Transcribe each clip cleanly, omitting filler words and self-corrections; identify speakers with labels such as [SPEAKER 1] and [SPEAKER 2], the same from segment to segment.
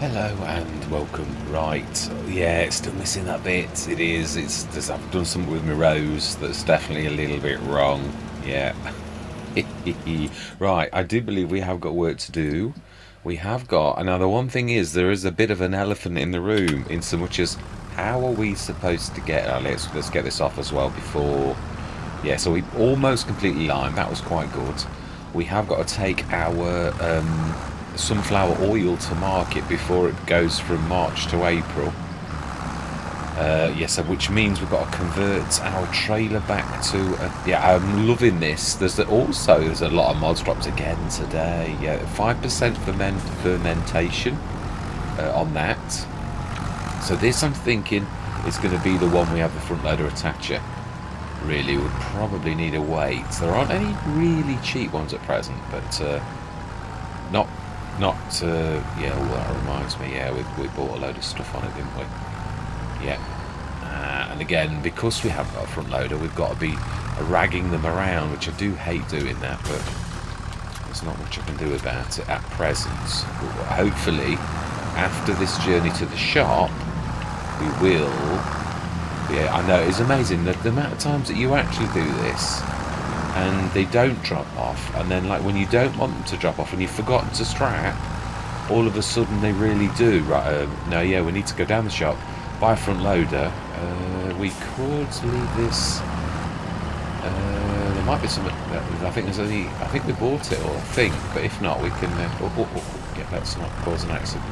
[SPEAKER 1] Hello and welcome. Right, yeah, it's still missing that bit. It is. It's just, I've done something with my rose that's definitely a little bit wrong. Yeah. Right, I do believe we have got work to do. We have got. And now the one thing is, there is a bit of an elephant in the room, in so much as how are we supposed to get? Let's get this off as well before. Yeah, so we almost completely lined. That was quite good. We have got to take our sunflower oil to market before it goes from March to April. Yes, which means we've got to convert our trailer back to. Yeah, I'm loving this. There's a lot of mods dropped again today. Yeah, 5% fermentation on that. So this, I'm thinking, is going to be the one we have the front loader attacher. Really, would probably need a weight. There aren't any really cheap ones at present, but not. Yeah, well, that reminds me, yeah, we bought a load of stuff on it, didn't we? Yeah. And again, because we haven't got a front loader, we've got to be ragging them around, which I do hate doing that, but there's not much I can do about it at present. Hopefully, after this journey to the shop, we will. Yeah, I know, it's amazing the amount of times that you actually do this and they don't drop off, and then like when you don't want them to drop off and you've forgotten to strap, all of a sudden they really do. Right, no, yeah, we need to go down the shop, buy a front loader. We could leave this. There might be some. I think we bought it, or I think, but if not, we can. Yeah, let's not cause an accident.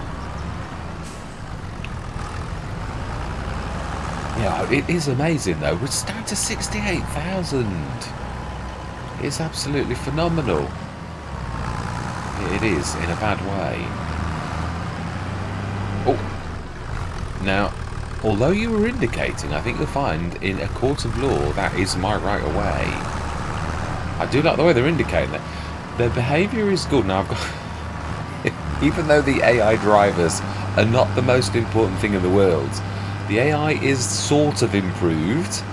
[SPEAKER 1] Yeah, it is amazing though. We're down to 68,000. It's absolutely phenomenal. It is, in a bad way. Oh, now, although you were indicating, I think you'll find in a court of law that is my right of way. I do like the way they're indicating that. Their behaviour is good. Now I've got, even though the AI drivers are not the most important thing in the world, the AI is sort of improved.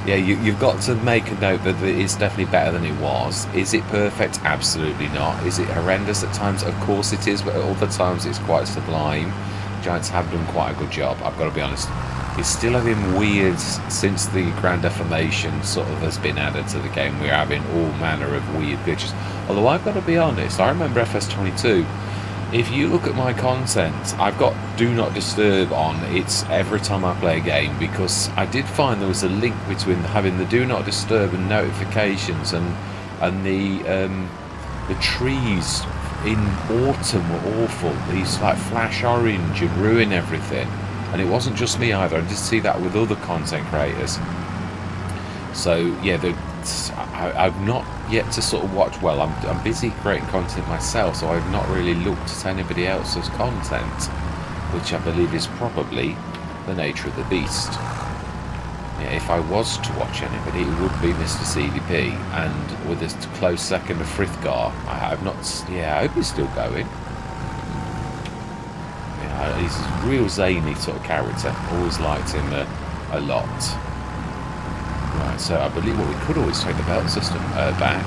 [SPEAKER 1] Yeah, you've got to make a note that it's definitely better than it was. Is it perfect? Absolutely not. Is it horrendous at times? Of course it is, but at other times it's quite sublime. Giants have done quite a good job, I've got to be honest. It's still having weird, since the Grand Defamation sort of has been added to the game, we're having all manner of weird glitches. Although I've got to be honest, I remember FS25. If you look at my content, I've got Do Not Disturb on. It's every time I play a game, because I did find there was a link between having the Do Not Disturb and notifications and the trees in autumn were awful. These like flash orange and ruin everything. And it wasn't just me either. I did see that with other content creators. So yeah, I've not yet to sort of watch. Well, I'm busy creating content myself, so I've not really looked at anybody else's content, which I believe is probably the nature of the beast. Yeah, if I was to watch anybody, it would be Mr. CDP, and with a close second of Frithgar. I've not. Yeah, I hope he's still going. Yeah, he's a real zany sort of character. Always liked him a lot. Right, so I believe we could always take the belt system back.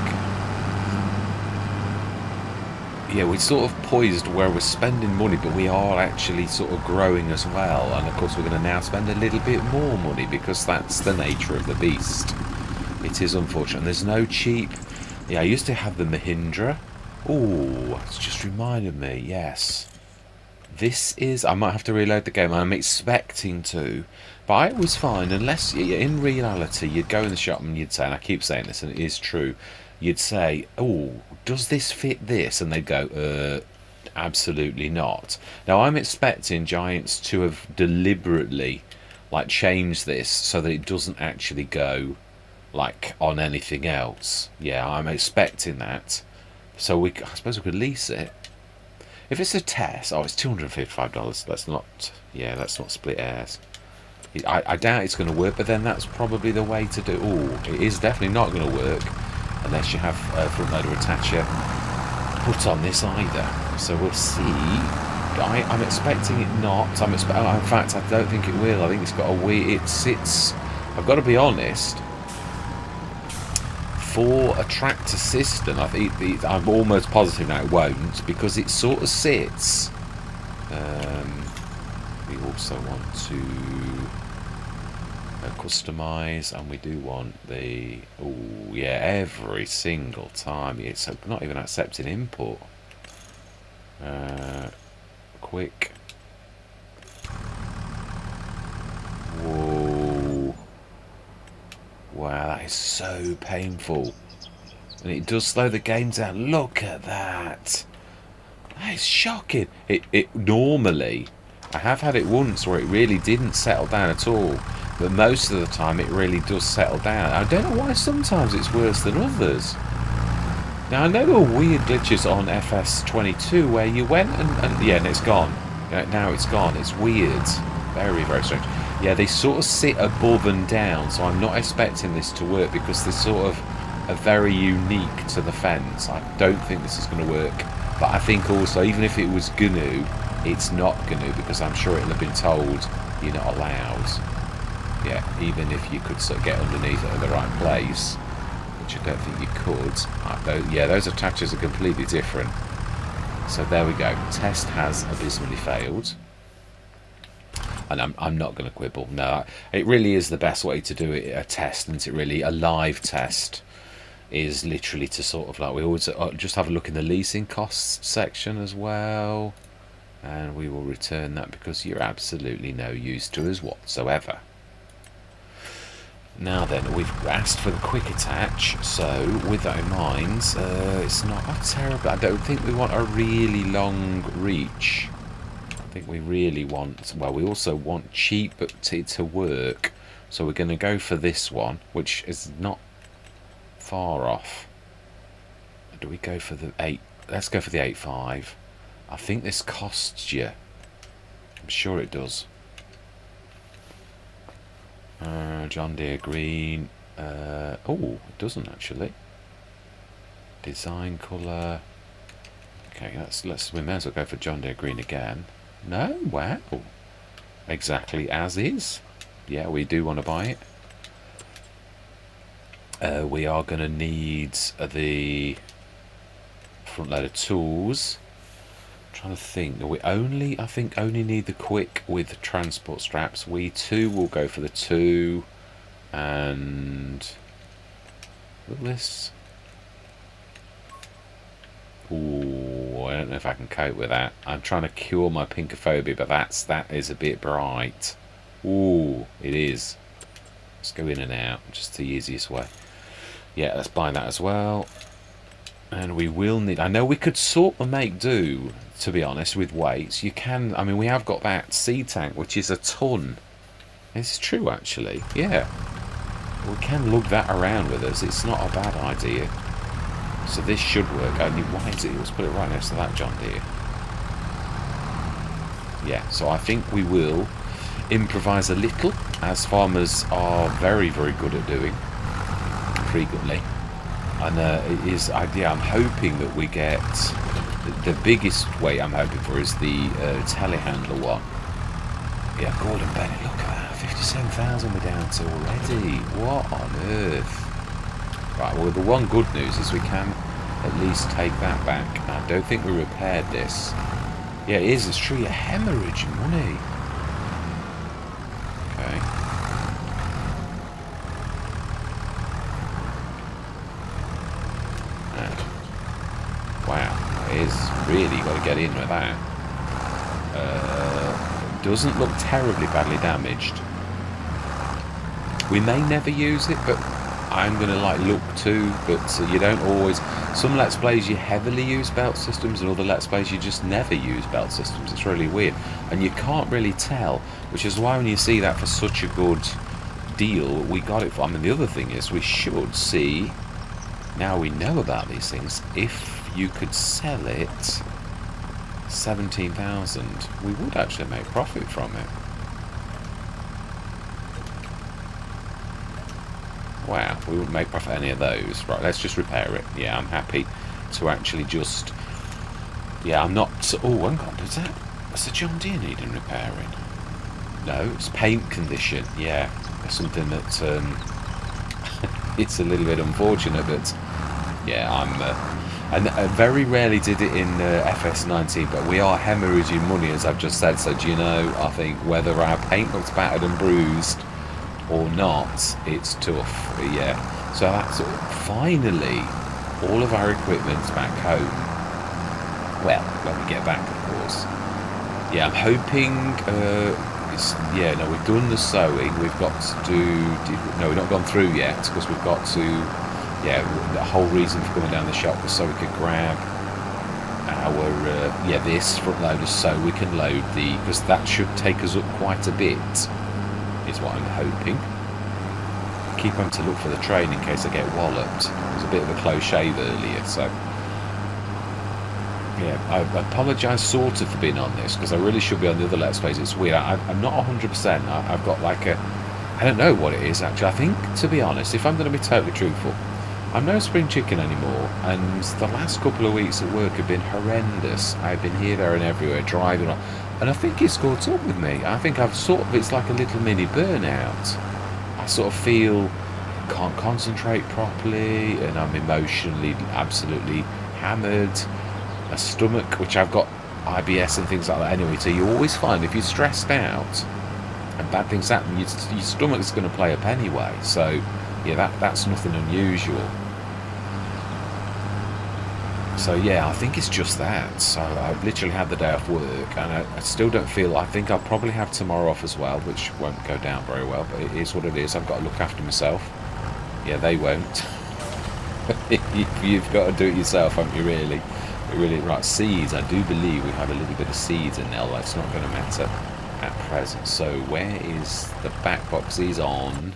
[SPEAKER 1] Yeah, we're sort of poised where we're spending money, but we are actually sort of growing as well. And of course we're going to now spend a little bit more money, because that's the nature of the beast. It is unfortunate. There's no cheap. Yeah, I used to have the Mahindra. Oh, it's just reminded me, yes. This is, I might have to reload the game. I'm expecting to, but I always find, unless in reality you'd go in the shop and you'd say, and I keep saying this and it is true, you'd say, oh, does this fit this? And they'd go, absolutely not. Now I'm expecting Giants to have deliberately like changed this so that it doesn't actually go like on anything else. Yeah, I'm expecting that. So I suppose we could lease it. If it's a test, it's $255. Let's not split hairs. I doubt it's going to work, but then that's probably the way to do. Oh, it is definitely not going to work unless you have a front loader attacher put on this either. So we'll see. I'm expecting it not. In fact, I don't think it will. I think it's got a weird. It sits. I've got to be honest. For a tractor system, I'm almost positive now it won't, because it sort of sits We also want to customize, and we do want the, oh yeah, every single time it's not even accepting input. Quick. Whoa. Wow, that is so painful. And it does slow the game down. Look at that. That is shocking. It normally, I have had it once where it really didn't settle down at all. But most of the time it really does settle down. I don't know why sometimes it's worse than others. Now I know there were weird glitches on FS25 where you went and yeah, and it's gone. Now it's gone. It's weird. Very, very strange. Yeah, they sort of sit above and down, so I'm not expecting this to work because they're sort of are very unique to the fence. I don't think this is going to work. But I think also, even if it was GNU, it's not GNU because I'm sure it'll have been told you're not allowed. Yeah, even if you could sort of get underneath it at the right place, which I don't think you could. Yeah, those attaches are completely different. So there we go. Test has abysmally failed. And I'm not going to quibble. No, it really is the best way to do it, a test, isn't it really? A live test is literally to sort of like, we always just have a look in the leasing costs section as well. And we will return that because you're absolutely no use to us whatsoever. Now then, we've asked for the quick attach, so with that in mind, it's not a terrible... I don't think we want a really long reach. I think we really want... Well, we also want cheap to work, so we're going to go for this one, which is not far off. Do we go for the 8? Let's go for the 8.5. I think this costs you. I'm sure it does. John Deere green. Oh, it doesn't actually. Design colour. Okay, we may as well go for John Deere green again. No, wow. Exactly as is. Yeah, we do want to buy it. We are going to need the front loader tools. I'm trying to think. We only, I think, only need the quick with transport straps. We too will go for the 2. And look at this. Ooh, I don't know if I can cope with that. I'm trying to cure my pinkophobia, but that is a bit bright. Ooh, it is. Let's go in and out, just the easiest way. Yeah, let's buy that as well. And we will need... I know we could sort of make do, to be honest, with weights. You can... I mean, we have got that sea tank, which is a ton. It's true, actually. Yeah. We can lug that around with us. It's not a bad idea. So this should work. Only why is it? Let's put it right next to that John Deere. Yeah, so I think we will improvise a little, as farmers are very, very good at doing frequently. And it is, yeah, I'm hoping that we get the biggest weight I'm hoping for is the telehandler one. Yeah, Gordon Bennett, look at that. 57,000 we're down to already. What on earth? Right, well, the one good news is we can at least take that back. I don't think we repaired this. Yeah, it is. It's true. You're hemorrhaging money. Okay. Wow. It is really got to get in with that. Doesn't look terribly badly damaged. We may never use it, but I'm going to like look too, but you don't always... Some Let's Plays you heavily use belt systems and other Let's Plays you just never use belt systems. It's really weird. And you can't really tell, which is why when you see that for such a good deal, we got it for... I mean, the other thing is we should see, now we know about these things, if you could sell it 17,000, we would actually make profit from it. Wow, we wouldn't make profit any of those. Right, let's just repair it. Yeah, I'm happy to actually just... Yeah, I'm not... Oh, hang on, does the John Deere needing repairing? No, it's paint condition. Yeah, it's something that... it's a little bit unfortunate, but... Yeah, And very rarely did it in FS19, but we are hemorrhaging money, as I've just said. So do you know, I think whether our paint looks battered and bruised or not, it's tough. Yeah. So that's finally all of our equipment's back home. Well, when we get back, of course. Yeah, I'm hoping. Yeah, no, we've done the sewing. We've got to do. No, we've not gone through yet because we've got to. Yeah, the whole reason for coming down the shop was so we could grab our this front loader so we can load the, because that should take us up quite a bit, is what I'm hoping. Keep on to look for the train in case I get walloped. It was a bit of a close shave earlier, so yeah, I apologise sort of for being on this because I really should be on the other Let's Plays. It's weird. I'm not 100%. I've got like a, I don't know what it is actually. I think, to be honest, if I'm going to be totally truthful, I'm no spring chicken anymore, and the last couple of weeks at work have been horrendous. I've been here, there and everywhere driving on, and I think it's caught up with me. I think I've sort of, it's like a little mini burnout. I sort of feel I can't concentrate properly, and I'm emotionally absolutely hammered. A stomach, which I've got IBS and things like that anyway, so you always find if you're stressed out and bad things happen, your stomach's going to play up anyway. So yeah, that's nothing unusual. So yeah, I think it's just that. So I've literally had the day off work, and I still don't feel. I think I'll probably have tomorrow off as well, which won't go down very well, but it is what it is. I've got to look after myself. Yeah, they won't. You've got to do it yourself, haven't you, really? Really. Right, seeds. I do believe we have a little bit of seeds in there. That's not going to matter at present. So where is the back box? Is on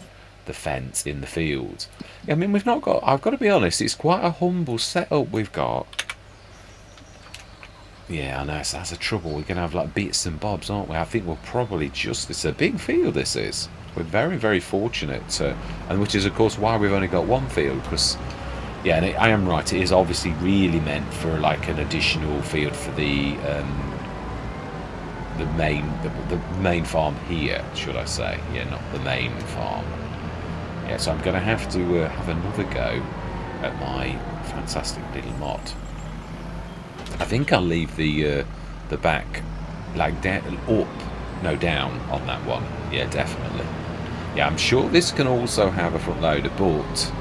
[SPEAKER 1] the fence in the field. I mean, we've not got, I've got to be honest, it's quite a humble setup we've got. Yeah, I know, that's a trouble. We're going to have like bits and bobs, aren't we? I think we'll probably just, it's a big field, this is. We're very, very fortunate, and which is of course why we've only got one field, because yeah, and I am right, it is obviously really meant for like an additional field for the main farm here, should I say. Yeah, not the main farm. Yeah, so I'm going to have have another go at my fantastic little mod. I think I'll leave the back like down on that one. Yeah, definitely. Yeah, I'm sure this can also have a front loader, but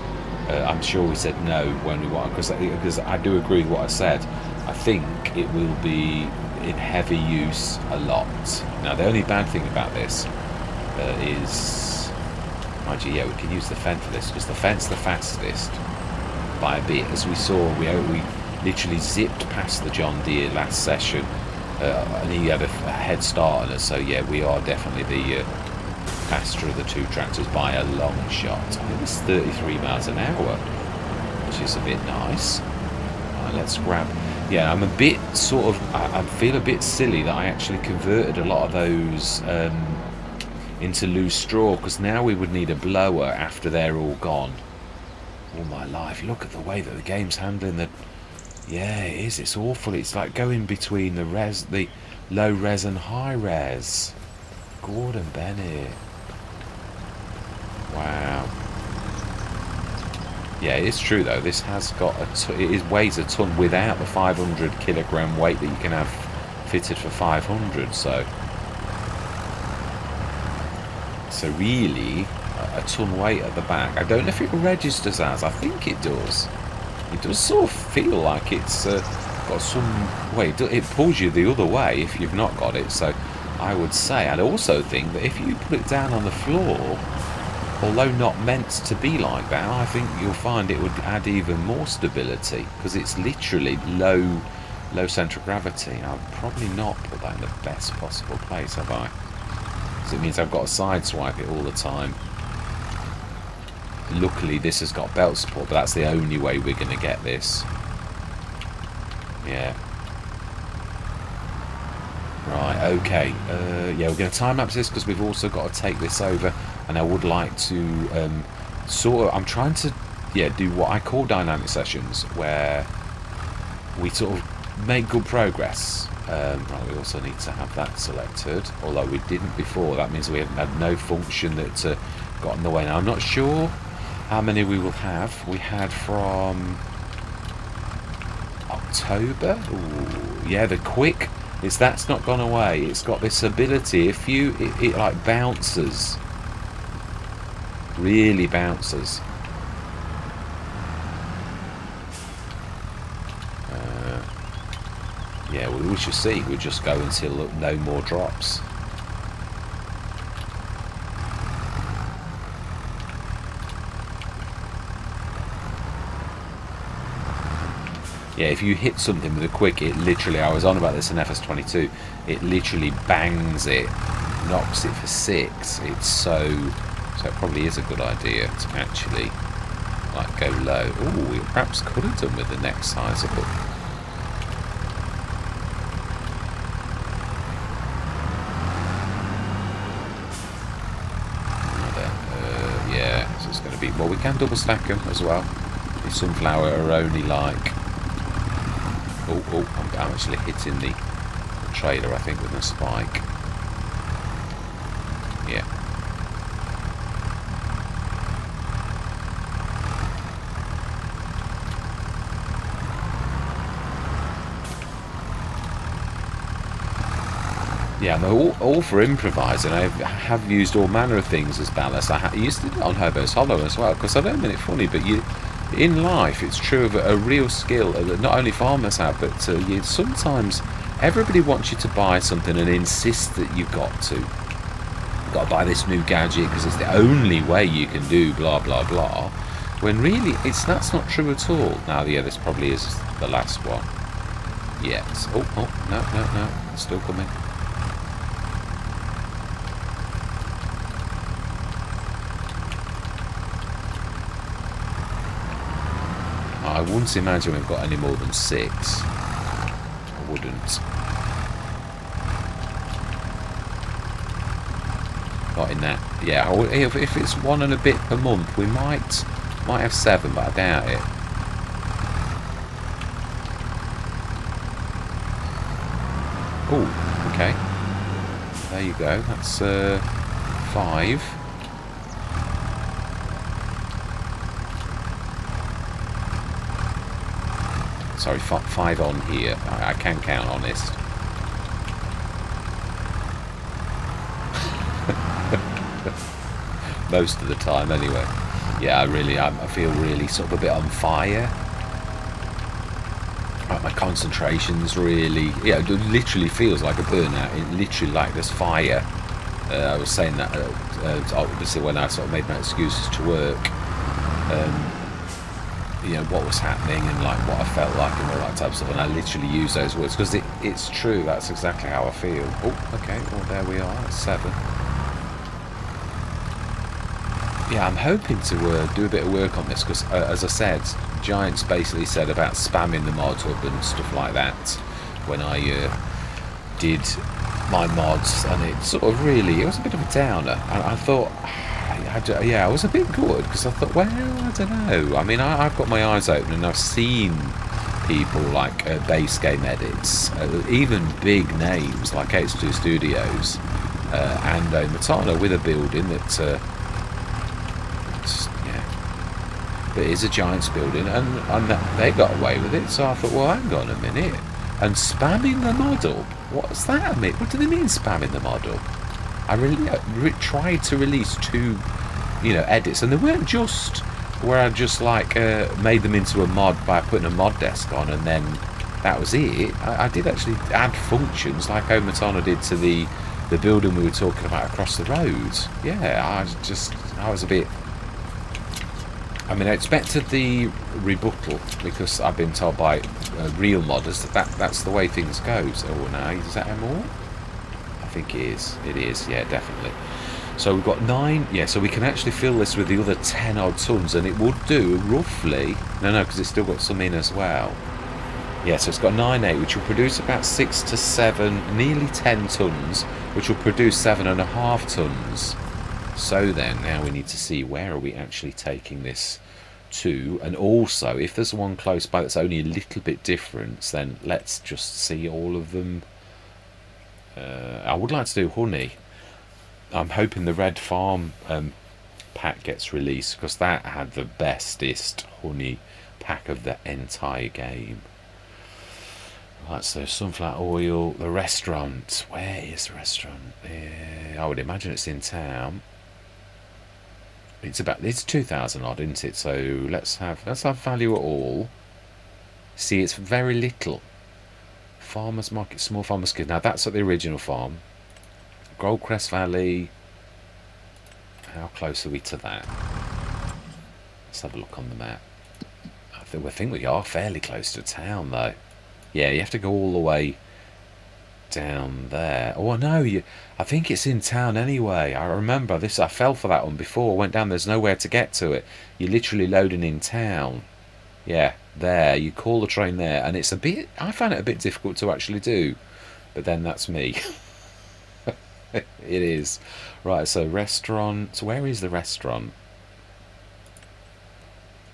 [SPEAKER 1] I'm sure we said no when we want, because I do agree with what I said. I think it will be in heavy use a lot. Now, the only bad thing about this is, mind you, yeah, we can use the fence for this, because the fence the fastest by a bit. As we saw, we literally zipped past the John Deere last session, and he had a head start on us. So yeah, we are definitely the faster of the two tractors by a long shot. I think it's 33 miles an hour, which is a bit nice. Right, let's grab. Yeah, I'm a bit sort of, I feel a bit silly that I actually converted a lot of those into loose straw, because now we would need a blower after they're all gone. All my life, look at the way that the game's handling the. Yeah, it is. It's awful. It's like going between the low res and high res. Gordon Bennett. Wow. Yeah, it's true though. This has got it weighs a ton without the 500 kilogram weight that you can have fitted for 500. So really, a ton weight at the back. I don't know if it registers as. I think it does. It does sort of feel like it's got some weight. It pulls you the other way if you've not got it. So I would say, I'd also think that if you put it down on the floor, although not meant to be like that, I think you'll find it would add even more stability, because it's literally low centre of gravity. I'll probably not put that in the best possible place, have I? Because it means I've got to sideswipe it all the time. Luckily this has got belt support, but that's the only way we're going to get this. Yeah. Right, okay. Yeah, we're going to time-lapse this because we've also got to take this over, and I would like to I'm trying to do what I call dynamic sessions, where we sort of make good progress. Right, we also need to have that selected, although we didn't before. That means we had no function that got in the way. Now, I'm not sure how many we will have. We had from October. Ooh, yeah, the quick that's not gone away. It's got this ability. If it like bounces, really bounces. Yeah, well, we shall see. We'll just go until no more drops. Yeah, if you hit something with a quick, it literally, I was on about this in FS22, it literally bangs it, knocks it for 6. It's so it probably is a good idea to actually like go low. Ooh, we perhaps could have done with the next size up. Yeah, so it's going to be, well, we can double stack them as well. The sunflower are only like, I'm actually hitting the trailer, I think, with a spike. Yeah. Yeah, I'm all for improvising. I have used all manner of things as ballast. I used to do it on Hobo's Hollow as well, because I don't mean it funny, but in life, it's true of a real skill that not only farmers have, but sometimes everybody wants you to buy something and insist that you've got to buy this new gadget because it's the only way you can do blah blah blah. When really, that's not true at all. Now, yeah, this probably is the last one. Yes. Oh, no, it's still coming. I wouldn't imagine we've got any more than 6. I wouldn't. Not in that. Yeah, if it's 1 and a bit per month, we might have 7, but I doubt it. Oh, okay. There you go. That's 5. Sorry, 5 on here. I can count, honest. Most of the time, anyway. Yeah, I feel really sort of a bit on fire. Like my concentration's really, it literally feels like a burnout. It literally like there's fire. I was saying that obviously when I sort of made my excuses to work. What was happening and like what I felt like and all that type of stuff, and I literally use those words because it's true. That's exactly how I feel. Oh, okay, well there we are. That's 7. Yeah, I'm hoping to do a bit of work on this because, as I said, Giants basically said about spamming the mod hub and stuff like that when I did my mods, and it sort of really, it was a bit of a downer. I thought, I was a bit good because I thought, well, I don't know. I mean, I've got my eyes open and I've seen people like base game edits, even big names like H2 Studios and Matana with a building that, but it is a Giants building, and they got away with it. So I thought, well, hang on a minute, and spamming the model. What's that mean? What do they mean spamming the model? I really tried to release 2, edits, and they weren't just where I just like made them into a mod by putting a mod desk on, and then that was it. I did actually add functions like Omatana did to the building we were talking about across the road. Yeah, I was a bit. I mean, I expected the rebuttal because I've been told by real modders that's the way things go. So now is that more? I think it is. It is, yeah, definitely. So we've got 9, yeah, so we can actually fill this with the other 10 odd tons, and it would do roughly, no, because it's still got some in as well. Yeah, so it's got 9.8, which will produce about 6 to 7, nearly 10 tons, which will produce 7.5 tons. So then, now we need to see where are we actually taking this to, and also, if there's one close by that's only a little bit different, then let's just see all of them. I would like to do honey. I'm hoping the Red Farm pack gets released because that had the bestest honey pack of the entire game. Right, so sunflower oil, the restaurant. Where is the restaurant? I would imagine it's in town. It's 2,000 odd, isn't it? So let's have value at all. See, it's very little. Farmers market, small farmers market. Now that's at the original farm. Goldcrest Valley. How close are we to that? Let's have a look on the map. I think we are fairly close to town, though. Yeah, you have to go all the way down there. Oh no, I think it's in town anyway. I remember this. I fell for that one before. I went down. There's nowhere to get to it. You're literally loading in town. Yeah, there. You call the train there, and it's a bit. I found it a bit difficult to actually do, but then that's me. It is. Right. So restaurant. Where is the restaurant?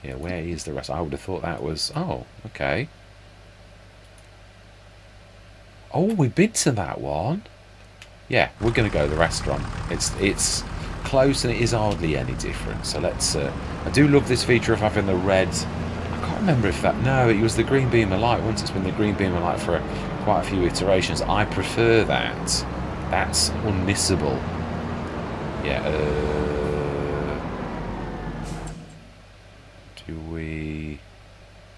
[SPEAKER 1] Yeah, where is the restaurant? I would have thought that was. Oh, okay. Oh, we've been to that one. Yeah, we're going to go to the restaurant. It's close and it is hardly any different. So let's... I do love this feature of having the red... I can't remember if that... No, it was the green beam of light. Once it's been the green beam of light for quite a few iterations. I prefer that. That's unmissable. Yeah, do we...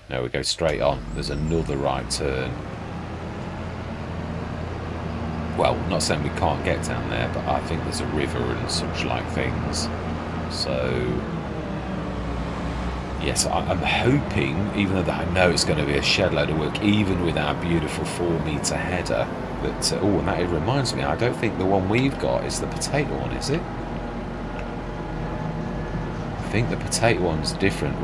[SPEAKER 1] No, we go straight on. There's another right turn. Well, not saying we can't get down there, but I think there's a river and such like things. So, yes, I'm hoping, even though I know it's going to be a shed load of work, even with our beautiful 4-metre header, that, oh, and that it reminds me, I don't think the one we've got is the potato one, is it? I think the potato one's different.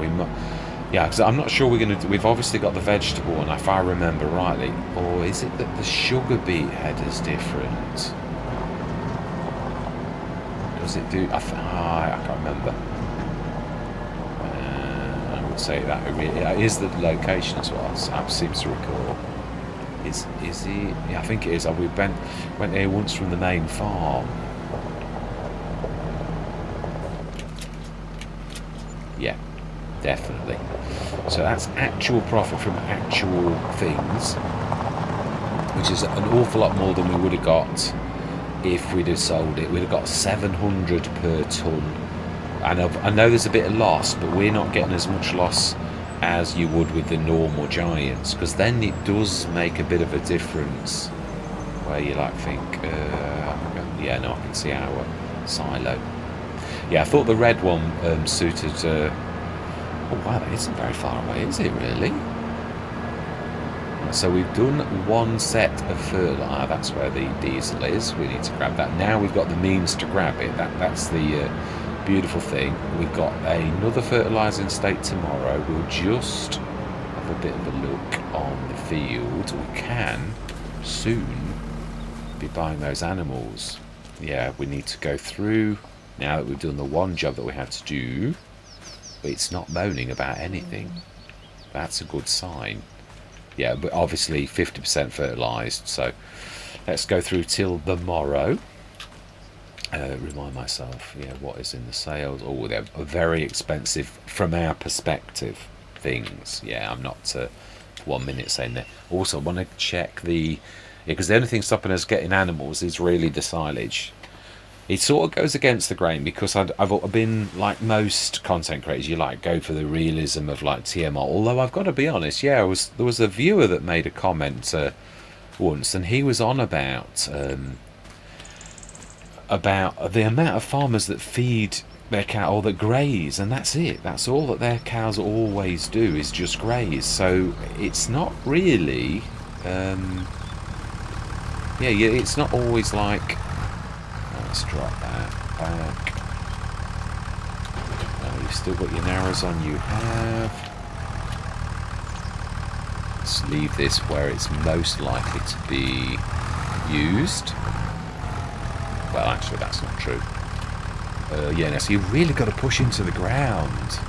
[SPEAKER 1] Yeah, because I'm not sure we're going to... We've obviously got the vegetable one, if I remember rightly. Or is it that the sugar beet header's different? Does it do... I can't remember. I would say that it is the location as well. I seem to recall. Is it... Yeah, I think it is. We went there once from the main farm. Yeah, definitely. So that's actual profit from actual things, which is an awful lot more than we would have got if we'd have sold it. We'd have got 700 per tonne. And I know there's a bit of loss, but we're not getting as much loss as you would with the normal giants, because then it does make a bit of a difference where you like think, yeah, no, I can see our silo. Yeah, I thought the red one suited... oh wow, that isn't very far away, is it really? So we've done one set of fertiliser. That's where the diesel is. We need to grab that. Now we've got the means to grab it. That's the beautiful thing. We've got another fertilising state tomorrow. We'll just have a bit of a look on the field. We can soon be buying those animals. Yeah, we need to go through, now that we've done the one job that we had to do. It's not moaning about anything. That's a good sign. Yeah, but obviously 50% fertilised. So let's go through till the morrow. Remind myself, yeah, what is in the sales? Oh, they're very expensive from our perspective things. Yeah, I'm not 1 minute saying that. Also, I want to check the... because the only thing stopping us getting animals is really the silage. It sort of goes against the grain, because I've been like most content creators, you like go for the realism of like TMR. Although I've got to be honest, yeah, there was a viewer that made a comment once, and he was on about the amount of farmers that feed their cow or that graze, and that's it. That's all that their cows always do, is just graze. So it's not really, yeah, it's not always like. Let's drop that back. You've still got your narrows on, you have. Let's leave this where it's most likely to be used. Well, actually, that's not true. Yeah, now, so you've really got to push into the ground.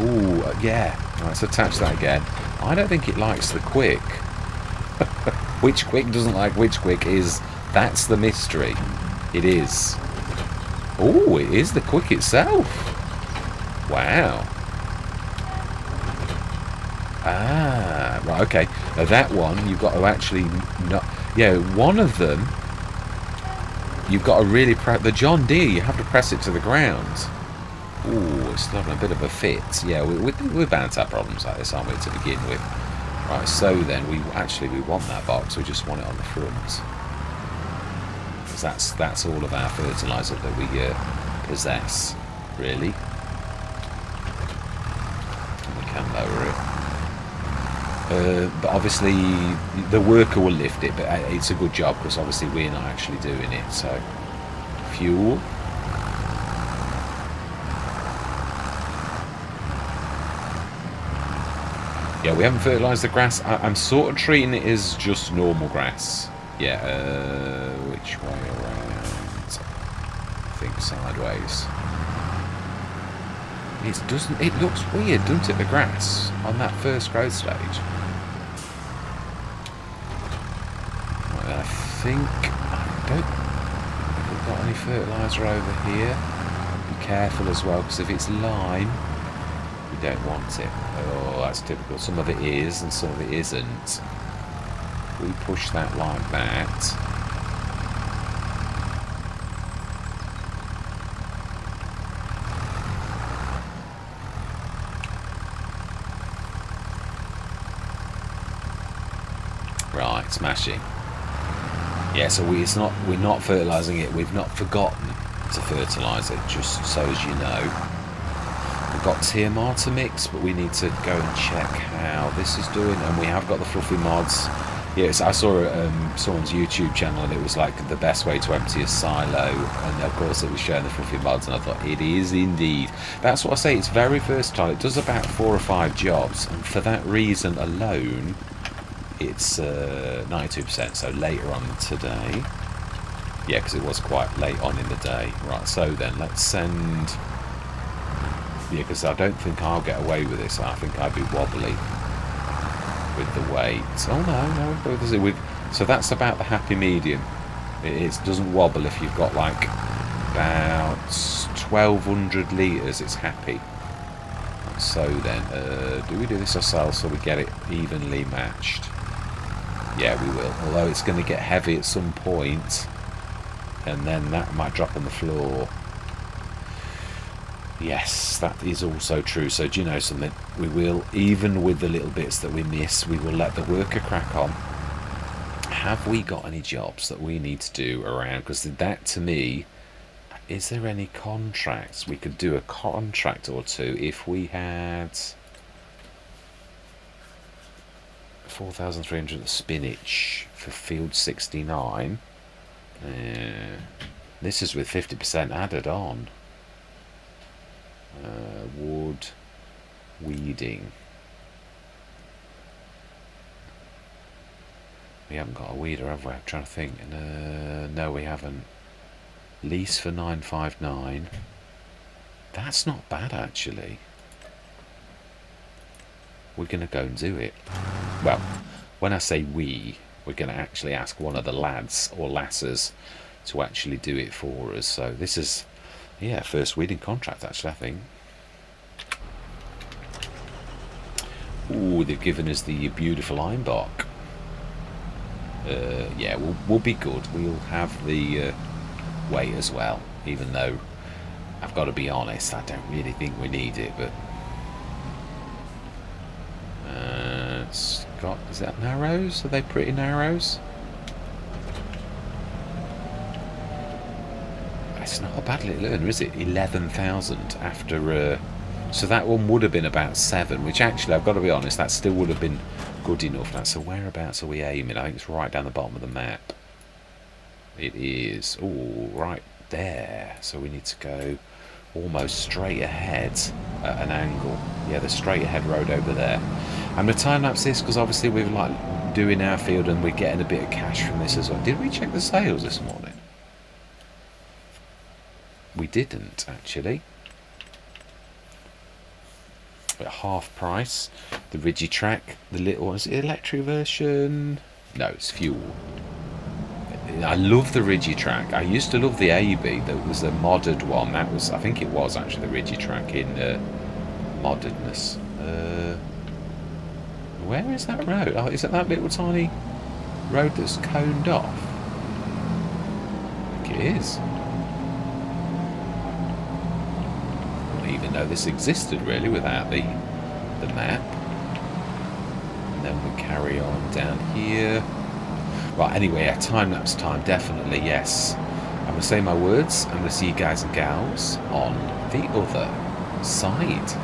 [SPEAKER 1] Ooh, yeah. Let's attach that again. I don't think it likes the quick. Which quick doesn't like which quick is... That's the mystery. It is. Oh, it is the quick itself. Wow. Ah, right, okay. Now that one, you've got to actually not... Yeah, one of them, you've got to really press... The John Deere, you have to press it to the ground. Ooh, it's having a bit of a fit. Yeah, we're bound to have problems like this, aren't we, to begin with? Right, so then, we want that box. We just want it on the front. Because that's all of our fertiliser that we possess, really. And we can lower it. But obviously the worker will lift it, but it's a good job because obviously we're not actually doing it. So fuel, yeah, we haven't fertilised the grass. I'm sort of treating it as just normal grass. Yeah, which way around? I think sideways. It looks weird, doesn't it, the grass on that first growth stage? Right, I think have we got any fertiliser over here? Be careful as well, because if it's lime, we don't want it. Oh, that's typical. Some of it is and some of it isn't. We push that like that. Right, smashing. Yeah, so we're not fertilising it. We've not forgotten to fertilise it, just so as you know. We've got TMR to mix, but we need to go and check how this is doing. And we have got the fluffy mods. Yes, I saw someone's YouTube channel, and it was like the best way to empty a silo, and of course it was showing the fluffy mods, and I thought it is indeed. That's what I say. It's very versatile. It does about 4 or 5 jobs, and for that reason alone, it's 92%. So later on today, yeah, because it was quite late on in the day. Right. So then let's send. Yeah, because I don't think I'll get away with this. I think I'd be wobbly with the weight. Oh no. So that's about the happy medium. It doesn't wobble if you've got like about 1,200 litres. It's happy. So then, do we do this ourselves so we get it evenly matched? Yeah, we will. Although it's going to get heavy at some point, and then that might drop on the floor. Yes, that is also true. So do you know something? We will, even with the little bits that we miss, we will let the worker crack on. Have we got any jobs that we need to do around? Because that, to me, is there any contracts? We could do a contract or two if we had 4,300 spinach for field 69. This is with 50% added on. Wood weeding. We haven't got a weeder, have we? I'm trying to think. No, we haven't. Lease for 959. That's not bad, actually. We're going to go and do it. Well, when I say we, we're going to actually ask one of the lads or lasses to actually do it for us. So this is, yeah, first weeding contract, actually, I think. Ooh, they've given us the beautiful Einbach. Yeah, we'll be good. We'll have the weight as well, even though I've got to be honest, I don't really think we need it, but it's got, is that narrows? Are they pretty narrows? It's not a bad little earner, is it? 11,000 after so that one would have been about 7, which actually, I've got to be honest, that still would have been good enough. Now, so whereabouts are we aiming? I think it's right down the bottom of the map. It is, oh, right there. So we need to go almost straight ahead at an angle. Yeah, the straight ahead road over there. I'm going to time lapse this because obviously we're like doing our field and we're getting a bit of cash from this as well. Did we check the sales this morning? We didn't, actually. At half price. The Rigitrack, the little one, is it electric version? No, it's fuel. I love the Rigitrack. I used to love the AB. There was a modded one. That was, I think it was actually the Rigitrack in moddedness. Where is that road? Oh, is it that little tiny road that's coned off? I think it is. I didn't even know this existed really without the map. And then we carry on down here. Right, anyway, time-lapse time, definitely, yes. I'm going to say my words. I'm going to see you guys and gals on the other side.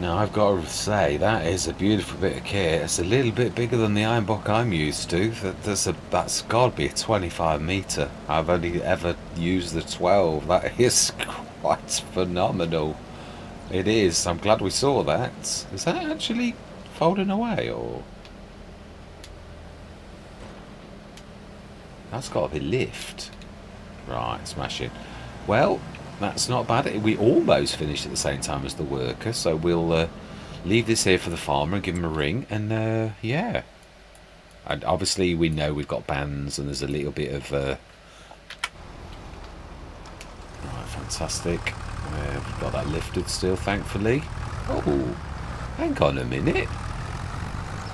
[SPEAKER 1] Now I've got to say that is a beautiful bit of kit. It's a little bit bigger than the Ironbock I'm used to. That's got to be a 25 metre. I've only ever used the 12. That is quite phenomenal. It is. I'm glad we saw that. Is that actually folding away or? That's got to be lift. Right, smashing. Well, that's not bad. We almost finished at the same time as the worker, so we'll leave this here for the farmer and give him a ring, and yeah. And obviously we know we've got bands and there's a little bit of right, fantastic. We've got that lifted still, thankfully. Oh, hang on a minute.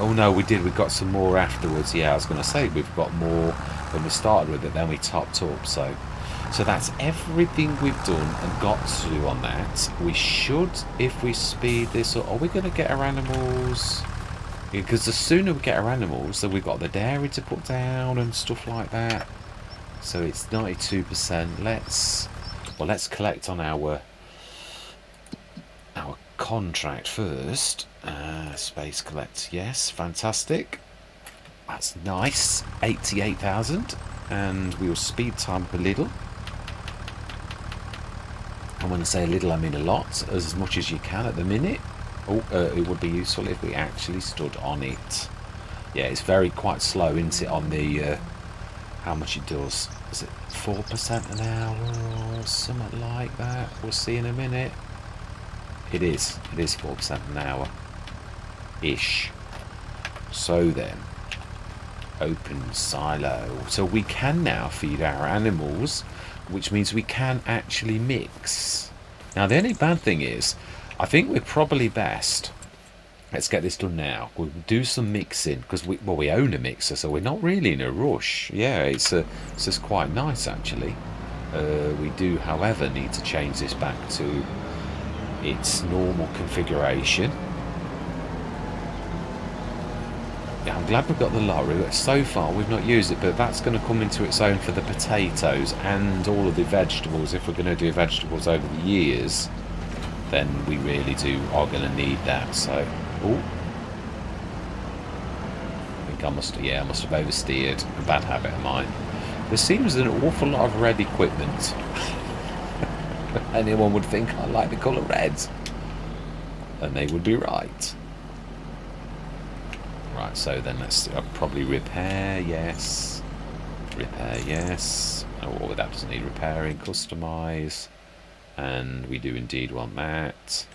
[SPEAKER 1] Oh no, we did. We got some more afterwards. Yeah, I was going to say we've got more when we started with it. Then we topped up. So that's everything we've done and got to do on that. We should, if we speed this up, are we going to get our animals? Because the sooner we get our animals, then we've got the dairy to put down and stuff like that. So it's 92%. Let's collect on our contract first. Space collect, yes, fantastic. That's nice. 88,000, and we will speed time up a little. And when I say a little, I mean a lot, as much as you can at the minute. Oh, it would be useful if we actually stood on it. Yeah, it's quite slow, isn't it, on the how much it does. Is it 4% an hour or something like that? We'll see in a minute. It is 4% an hour ish. So then, open silo. So we can now feed our animals, which means we can actually mix. Now the only bad thing is, I think we're probably best. Let's get this done now. We'll do some mixing because we own a mixer, so we're not really in a rush. Yeah, it's just quite nice actually. We do, however, need to change this back to its normal configuration. Yeah, I'm glad we've got the lorry. So far we've not used it, but that's going to come into its own for the potatoes and all of the vegetables. If we're going to do vegetables over the years, then we really are going to need that. So, oh, I think I must have oversteered. A bad habit of mine. There seems an awful lot of red equipment. Anyone would think I like the colour red, and they would be right. Right, so then let's probably repair, yes. Repair, yes. Oh, that doesn't need repairing. Customise. And we do indeed want that.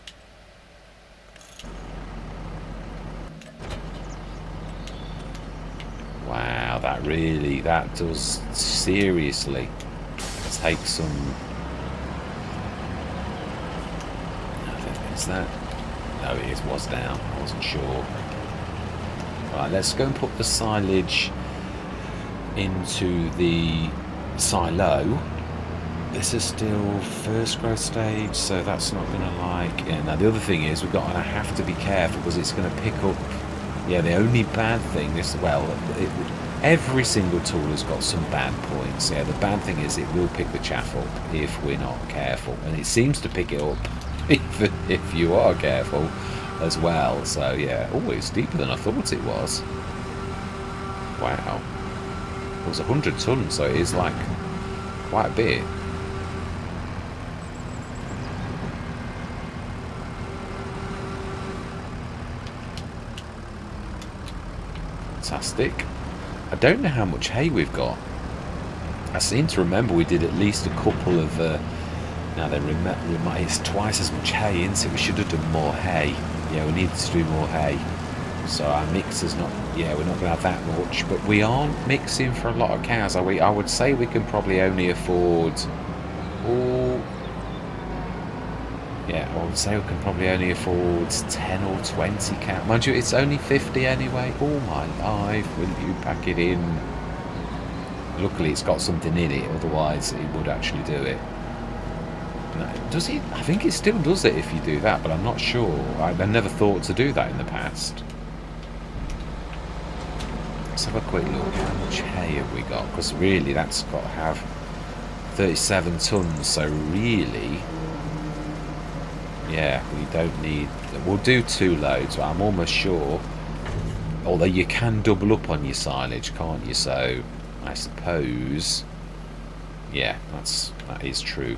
[SPEAKER 1] Wow, that does seriously take some... Is that? No, it was down. I wasn't sure. Right, let's go and put the silage into the silo. This is still first growth stage, so that's not going to like... Yeah, now the other thing is we're going to have to be careful because it's going to pick up... Yeah, the only bad thing is, well, every single tool has got some bad points. Yeah, the bad thing is it will pick the chaff up if we're not careful. And it seems to pick it up even if you are careful as well. So, yeah. Oh, it's deeper than I thought it was. Wow. It was 100 tons, so it is like quite a bit. Fantastic. I don't know how much hay we've got. I seem to remember we did at least a couple of... now then, it's twice as much hay, isn't it? We should have done more hay. Yeah, we needed to do more hay. So our mixer's not... Yeah, we're not going to have that much. But we aren't mixing for a lot of cows. I would say we can probably only afford... Oh... Yeah, I would say we can probably only afford 10 or 20 cows. Mind you, it's only 50 anyway. Oh my life, will you pack it in? Luckily it's got something in it, otherwise it would actually do it. No, does it? I think it still does it if you do that, but I'm not sure. I never thought to do that in the past. Let's have a quick look. How much hay have we got? Because really that's got to have 37 tons, so really... Yeah, we don't need... We'll do 2 loads, but I'm almost sure... Although you can double up on your silage, can't you? So, I suppose... Yeah, that is true.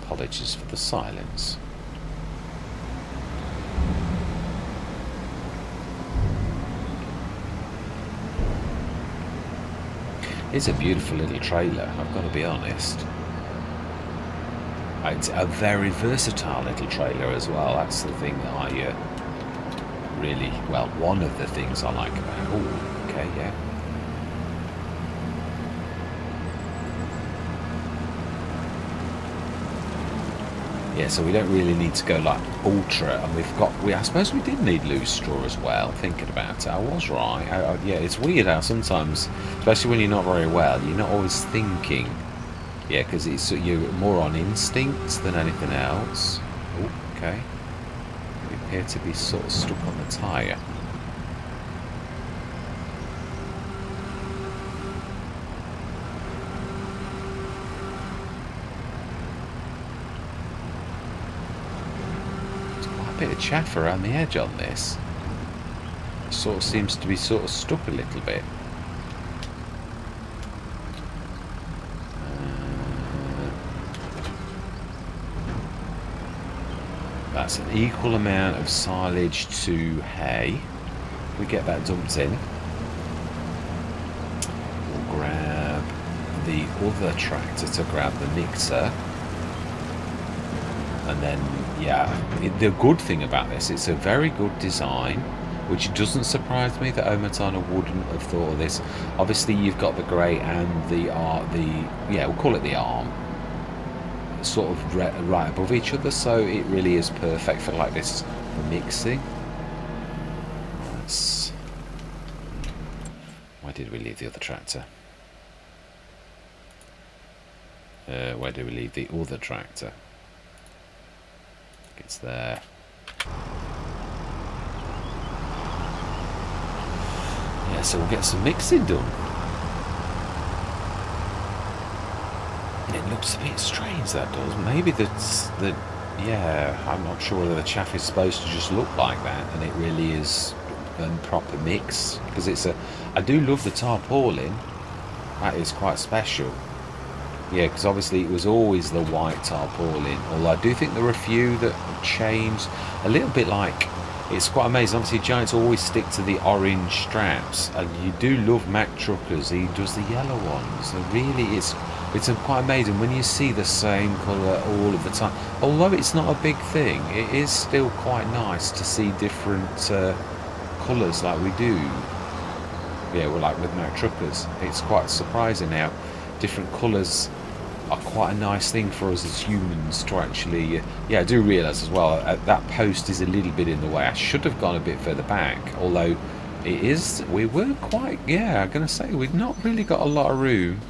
[SPEAKER 1] Apologies for the silence. It's a beautiful little trailer, I've got to be honest. It's a very versatile little trailer as well. That's the thing that I really, well, one of the things I like about it. Oh, okay, yeah. Yeah, so we don't really need to go like ultra, and I suppose we did need loose straw as well, thinking about it. I was right. Yeah, it's weird how sometimes, especially when you're not very well, you're not always thinking. Yeah, because you're more on instinct than anything else. Oh, okay. We appear to be sort of stuck on the tyre. There's quite a bit of chaff around the edge on this. It sort of seems to be sort of stuck a little bit. That's an equal amount of silage to hay. We get that dumped in. We'll grab the other tractor to grab the mixer. And then, yeah, the good thing about this, it's a very good design, which doesn't surprise me that Omatana wouldn't have thought of this. Obviously, you've got the grey and yeah, we'll call it the arm, sort of right above each other, so it really is perfect for like this for mixing. Why did we leave the other tractor? Where do we leave the other tractor? It's there. Yeah, so we'll get some mixing done. It looks a bit strange, that does. Maybe yeah, I'm not sure whether the chaff is supposed to just look like that and it really is a proper mix, because I do love the tarpaulin. That is quite special. Yeah, because obviously it was always the white tarpaulin, although I do think there are a few that have changed a little bit. Like, it's quite amazing. Obviously Giants always stick to the orange straps, and you do love Mack Truckers, he does the yellow ones. So really it's quite amazing when you see the same colour all of the time. Although it's not a big thing, it is still quite nice to see different colours like we do. Yeah, well, like with Mack Truckers, it's quite surprising how different colours are quite a nice thing for us as humans to actually. Yeah, I do realise as well that post is a little bit in the way. I should have gone a bit further back, although we were quite, yeah, I'm going to say we've not really got a lot of room.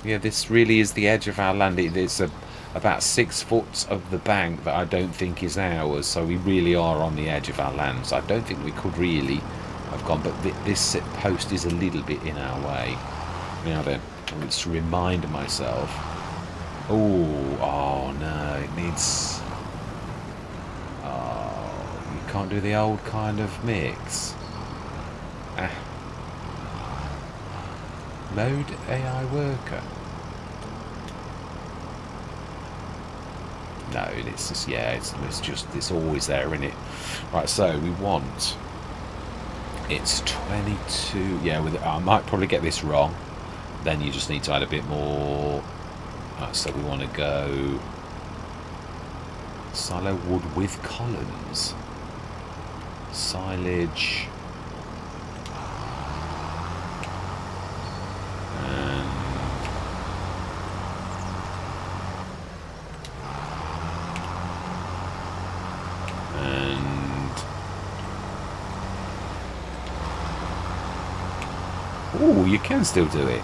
[SPEAKER 1] Yeah, this really is the edge of our land. It's about 6 foot of the bank that I don't think is ours, so we really are on the edge of our land. So I don't think we could really have gone, but this post is a little bit in our way. Now then, let's remind myself. Oh no, it needs. Oh, you can't do the old kind of mix. Mode AI worker. No, it's just, yeah, it's always there, isn't it? Right, so we want. It's 22. Yeah, I might probably get this wrong. Then you just need to add a bit more. So we want to go silo wood with columns, silage, oh, you can still do it.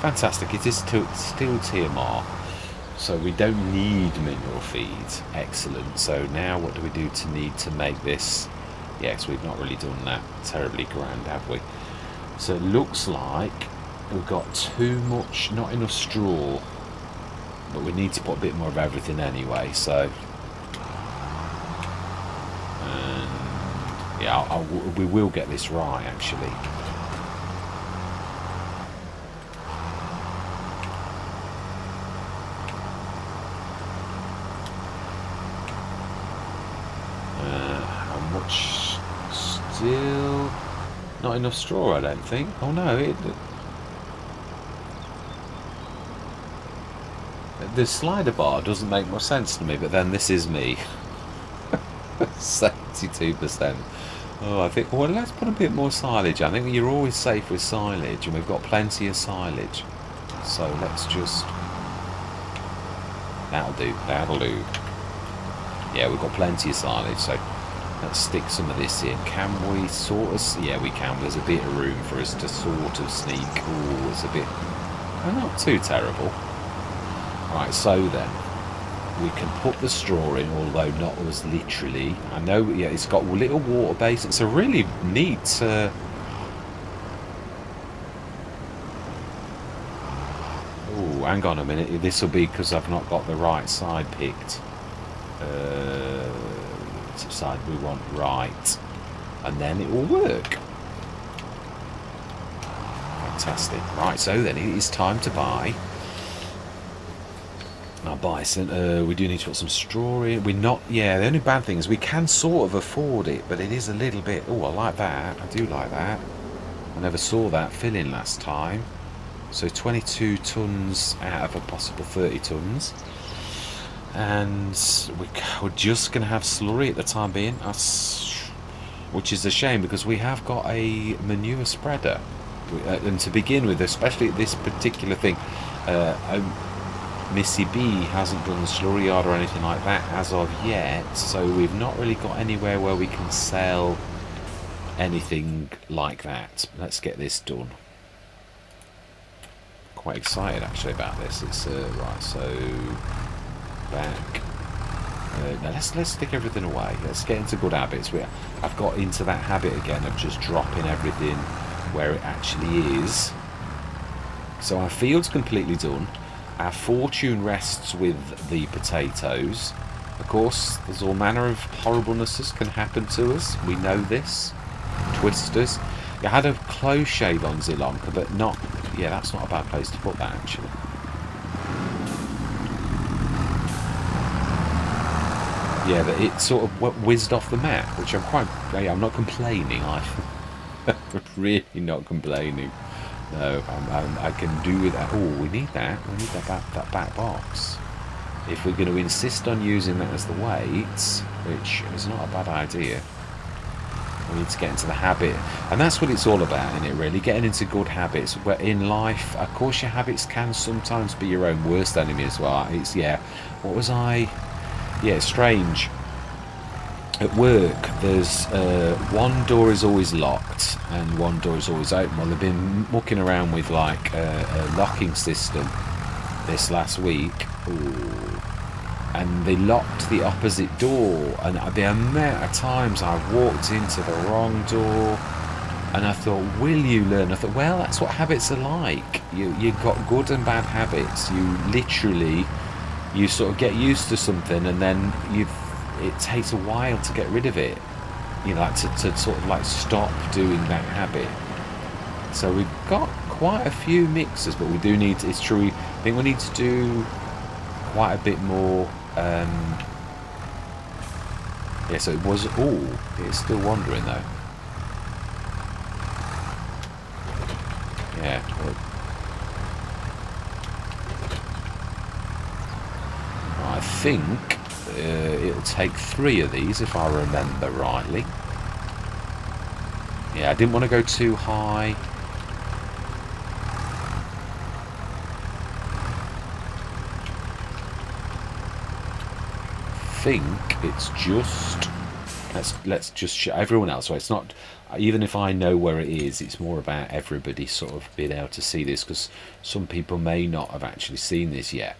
[SPEAKER 1] Fantastic. It is still TMR, so we don't need mineral feeds. Excellent. So now what do we do to need to make this? Yes, we've not really done that terribly grand, have we? So it looks like we've got too much, not enough straw, but we need to put a bit more of everything anyway. So yeah, we will get this right, actually. Still not enough straw, I don't think. Oh no, the slider bar doesn't make much sense to me, but then this is me. 72%. Oh, I think, well, let's put a bit more silage. I think you're always safe with silage, and we've got plenty of silage. So let's just... That'll do, that'll do. Yeah, we've got plenty of silage, so let's stick some of this in. Can we sort of... Yeah, we can. There's a bit of room for us to sort of sneak. Oh, it's a bit... Oh, not too terrible. Right, so then, we can put the straw in, although not as literally. I know, yeah, it's got a little water base. It's a really neat... Oh, hang on a minute. This will be because I've not got the right side picked. It's the side we want, right. And then it will work. Fantastic. Right, so then it is time to buy our bison. We do need to put some straw in. We're not... Yeah, the only bad thing is we can sort of afford it, but it is a little bit... Oh, I like that. I do like that. I never saw that fill in last time. So 22 tonnes out of a possible 30 tonnes. And we're just going to have slurry at the time being. Which is a shame because we have got a manure spreader. And to begin with, especially this particular thing, Missy B hasn't done the slurry yard or anything like that as of yet. So we've not really got anywhere where we can sell anything like that. Let's get this done. Quite excited actually about this. It's right, so back. Now let's stick everything away. Let's get into good habits. I've got into that habit again of just dropping everything where it actually is. So our field's completely done. Our fortune rests with the potatoes. Of course, there's all manner of horriblenesses can happen to us. We know this. Twisters. I had a close shave on Zilonka, but not... Yeah, that's not a bad place to put that, actually. Yeah, but it sort of whizzed off the map, which I'm quite... Yeah, I'm not complaining. I'm really not complaining. No, I can do with that. Oh, we need that. We need that back box. If we're going to insist on using that as the weight, which is not a bad idea... We need to get into the habit, and that's what it's all about, isn't it, really? Getting into good habits. Where in life, of course, your habits can sometimes be your own worst enemy as well. It's, yeah, what was I? Yeah, it's strange. At work, there's one door is always locked and one door is always open. Well, they've been mucking around with like a locking system this last week. Ooh. And they locked the opposite door, and the amount of times I walked into the wrong door, and I thought, will you learn? I thought, well, that's what habits are like. You've got good and bad habits. You literally, you sort of get used to something, and then it takes a while to get rid of it. You know, like to sort of like stop doing that habit. So we've got quite a few mixers, but we do need to, it's true, I think we need to do quite a bit more. Yeah, so it was all. It's still wandering though. Yeah. Well, I think it'll take 3 of these if I remember rightly. Yeah, I didn't want to go too high. Think it's just let's just show everyone else. So it's not, even if I know where it is, it's more about everybody sort of being able to see this, because some people may not have actually seen this yet.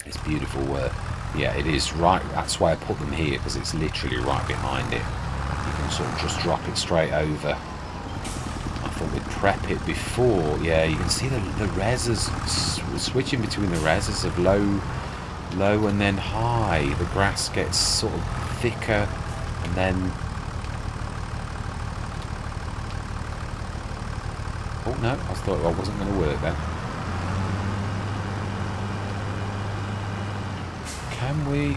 [SPEAKER 1] It's beautiful. Yeah, it is right. That's why I put them here, because it's literally right behind it. You can sort of just drop it straight over. I thought we'd prep it before. Yeah, you can see the reses switching between the reses of low and then high. The grass gets sort of thicker, and then oh no, I thought I wasn't going to work then. Can we?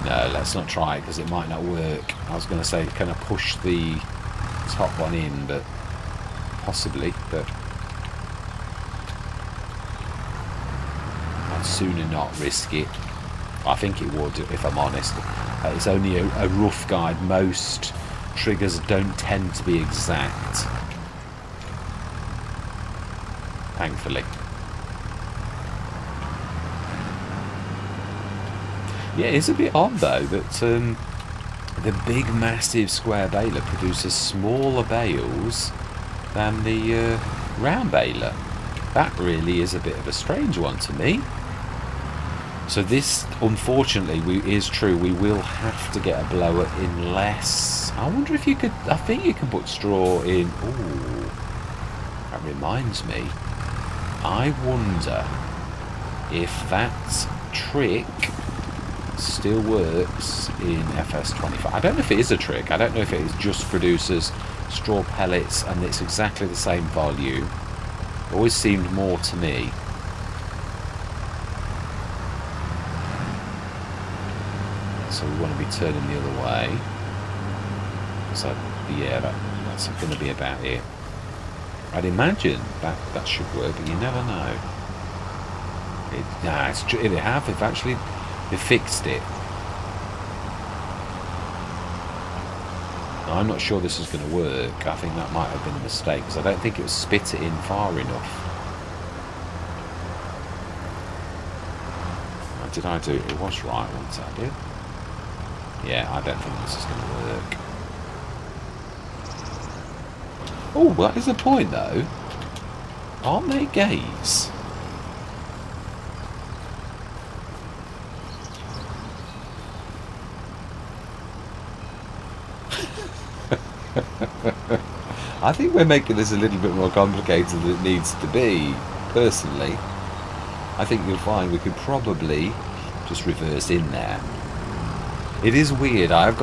[SPEAKER 1] No, let's not try it because it might not work. I was going to say, can I push the top one in, but possibly, but I'd sooner not risk it. I think it would, if I'm honest. It's only a rough guide. Most triggers don't tend to be exact, thankfully. Yeah, it's a bit odd though that the big massive square baler produces smaller bales than the round baler. That really is a bit of a strange one to me. So this, unfortunately, is true. We will have to get a blower unless... I wonder if you could... I think you can put straw in... Ooh, that reminds me. I wonder if that trick still works in FS25. I don't know if it is a trick. I don't know if it just produces straw pellets and it's exactly the same volume. It always seemed more to me. So we want to be turning the other way. So yeah, that's going to be about it. I'd imagine that should work, but you never know. It's true. They've fixed it. I'm not sure this is going to work. I think that might have been a mistake because I don't think it spit it in far enough. Did I do it? It was right once I did. Yeah, I don't think this is going to work. Oh, that is the point though. Aren't they gays? I think we're making this a little bit more complicated than it needs to be, personally. I think you'll find we could probably just reverse in there. It is weird. I have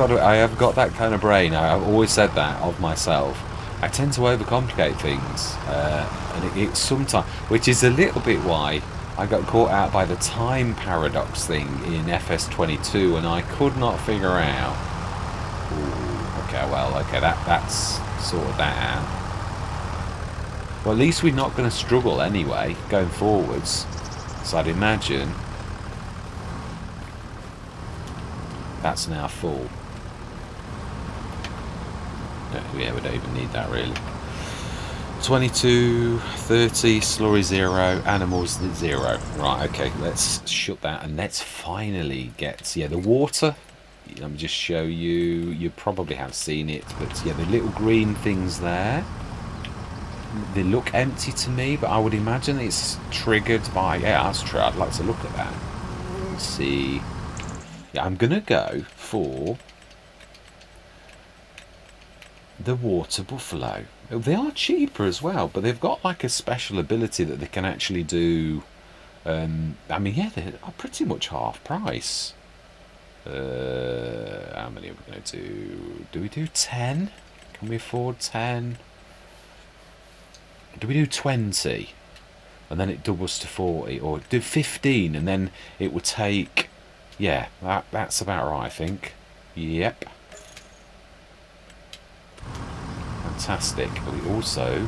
[SPEAKER 1] got that kind of brain. I've always said that of myself. I tend to overcomplicate things, and it's sometimes, which is a little bit why I got caught out by the time paradox thing in FS22, and I could not figure out. Ooh, okay, well, okay, that's sorted that out. Well, at least we're not going to struggle anyway going forwards. So I'd imagine that's now full. Yeah, we don't even need that really. 22, 30, slurry 0, animals 0. Right, okay, let's shut that and let's finally get, yeah, the water. Let me just show you. You probably have seen it, but yeah, the little green things there. They look empty to me, but I would imagine it's triggered by... Yeah, that's true. I'd like to look at that. Let's see. Yeah, I'm going to go for the water buffalo. They are cheaper as well, but they've got like a special ability that they can actually do... I mean, yeah, they are pretty much half price. How many are we going to do? Do we do 10? Can we afford 10? Do we do 20 and then it doubles to 40, or do 15 and then it would take, yeah, that's about right, I think. Yep. Fantastic. We also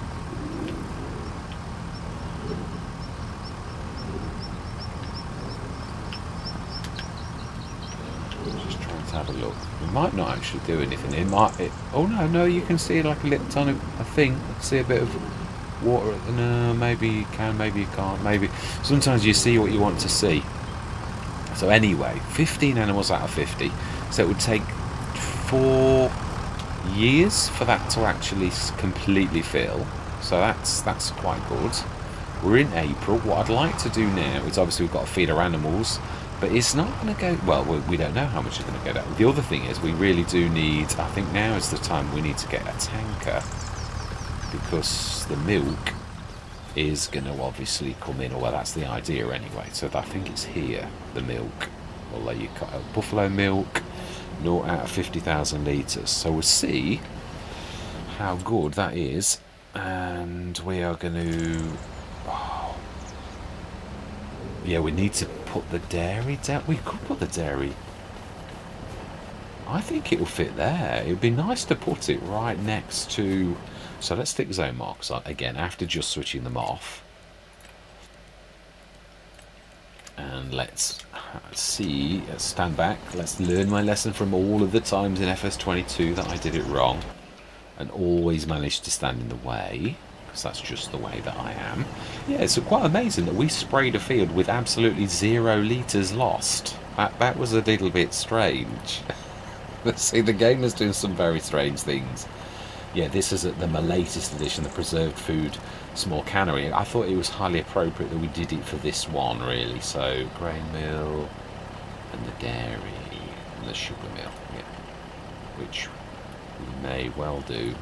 [SPEAKER 1] just trying to have a look. We might not actually do anything. Oh no, you can see like a little tiny, I think, see a bit of water. No, maybe you can, maybe you can't, maybe sometimes you see what you want to see. So anyway, 15 animals out of 50, so it would take 4 years for that to actually completely fill, so that's quite good. We're in April. What I'd like to do now is, obviously we've got to feed our animals, but it's not going to go well. We don't know how much it's going to go down. The other thing is we really do need, I think now is the time we need to get a tanker, because the milk is going to obviously come in, or well, that's the idea anyway. So I think it's here, the milk. Although you cut out buffalo milk, 0 out of 50,000 litres. So we'll see how good that is. And we are going to... Oh, yeah, we need to put the dairy down. We could put the dairy... I think it will fit there. It would be nice to put it right next to... So let's stick zone marks on again after just switching them off. And let's see, stand back, let's learn my lesson from all of the times in FS22 that I did it wrong and always managed to stand in the way, because that's just the way that I am. Yeah, it's quite amazing that we sprayed a field with absolutely 0 litres lost. That was a little bit strange. Let's see, the game is doing some very strange things. Yeah, this is the latest edition, the preserved food small cannery. I thought it was highly appropriate that we did it for this one, really. So, grain mill and the dairy and the sugar mill, yeah, which we may well do.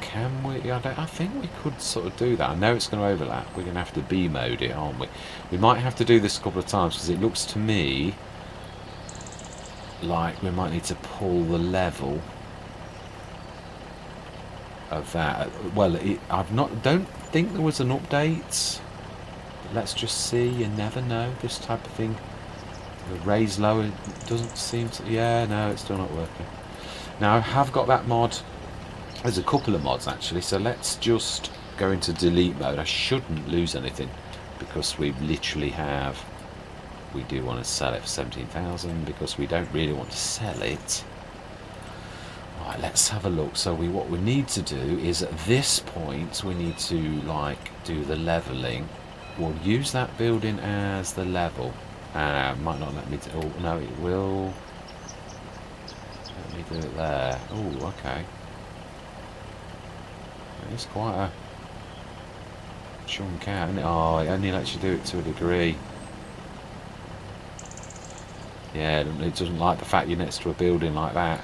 [SPEAKER 1] Can we? I think we could sort of do that. I know it's going to overlap. We're going to have to B mode it, aren't we? We might have to do this a couple of times because it looks to me like we might need to pull the level of that. Well, don't think there was an update. Let's just see. You never know. This type of thing. The raise lower doesn't seem to. Yeah, no, it's still not working. Now I have got that mod. There's a couple of mods actually. So let's just go into delete mode. I shouldn't lose anything because we literally have. We do want to sell it for 17,000 because we don't really want to sell it. Right, let's have a look. So what we need to do is at this point we need to do the leveling. We'll use that building as the level. Might not let me do. Oh no, it will. Let me do it there. Oh, okay. It's quite a chunk out, isn't it? Oh, it only lets you do it to a degree. Yeah, it doesn't like the fact you're next to a building like that.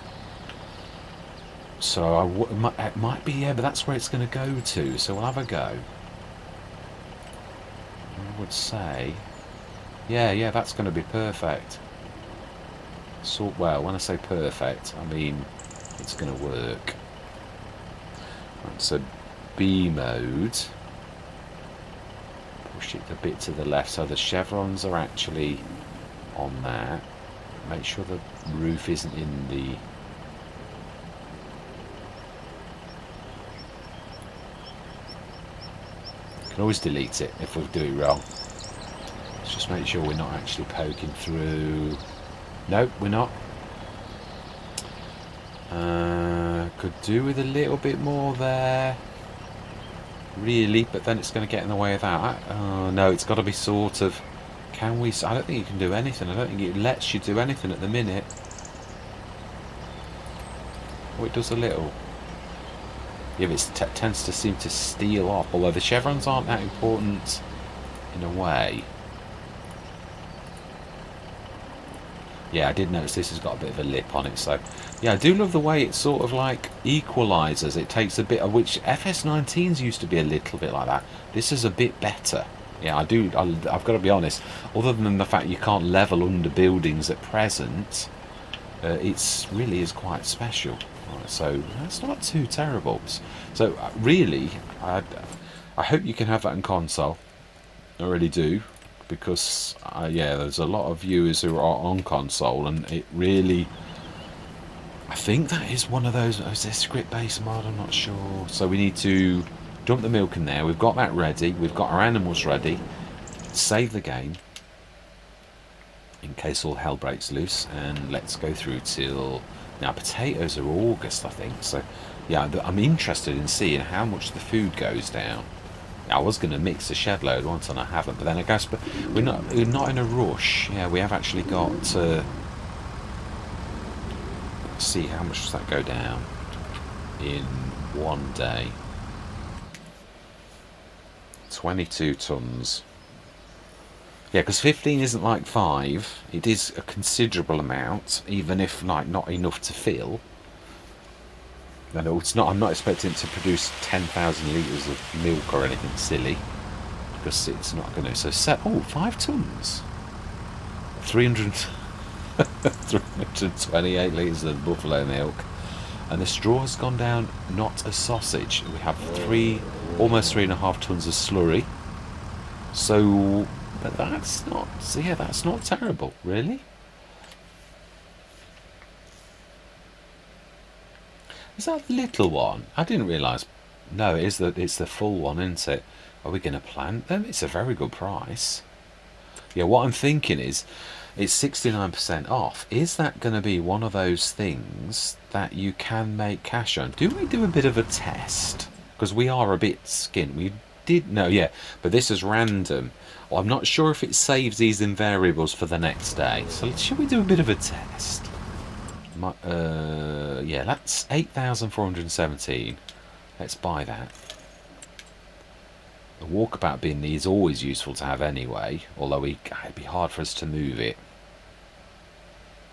[SPEAKER 1] So it might be, yeah, but that's where it's going to go to. So we'll have a go. I would say, yeah, that's going to be perfect. So, well, when I say perfect, I mean it's going to work. Right, so B mode. Push it a bit to the left so the chevrons are actually on that. Make sure the roof isn't in the. Can always delete it if we do it wrong. Let's just make sure we're not actually poking through. Nope, we're not. Could do with a little bit more there. Really, but then it's going to get in the way of that. Oh no, it's got to be sort of. Can we? I don't think you can do anything. I don't think it lets you do anything at the minute. Oh, it does a little. Yeah, but it tends to seem to steal off. Although the chevrons aren't that important in a way. Yeah, I did notice this has got a bit of a lip on it. So, yeah, I do love the way it sort of like equalises. It takes a bit of which FS19s used to be a little bit like that. This is a bit better. Yeah, I've got to be honest. Other than the fact you can't level under buildings at present, it's really is quite special. Right, so that's not too terrible. So really, I hope you can have that in console. I really do, because yeah, there's a lot of viewers who are on console, and it really. I think that is one of those. Is this script-based mod? I'm not sure. So we need to dump the milk in there. We've got that ready. We've got our animals ready. Save the game in case all hell breaks loose, and let's go through till now. Potatoes are August, I think. So yeah, I'm interested in seeing how much the food goes down. I was going to mix a shed load once, and I haven't. But then I guess, but we're not in a rush. Yeah, we have actually got to see how much does that go down in one day. 22 tons. Yeah, because 15 isn't like 5. It is a considerable amount, even if like not enough to fill. No, it's not. I'm not expecting it to produce 10,000 litres of milk or anything silly, because it's not going to. So 5 tons. 300, 328 litres of buffalo milk, and the straw has gone down. Not a sausage. We have almost 3.5 tons of slurry. So, but that's not. So yeah, that's not terrible, really. Is that the little one? I didn't realise. No, it's the full one, isn't it? Are we going to plant them? It's a very good price. Yeah, what I'm thinking is, it's 69% off. Is that going to be one of those things that you can make cash on? Do we do a bit of a test? Because we are a bit skinned. We did, no, yeah, but this is random. Well, I'm not sure if it saves these in variables for the next day. So should we do a bit of a test? Yeah, that's 8,417. Let's buy that. The walkabout bin is always useful to have anyway, although it'd be hard for us to move it.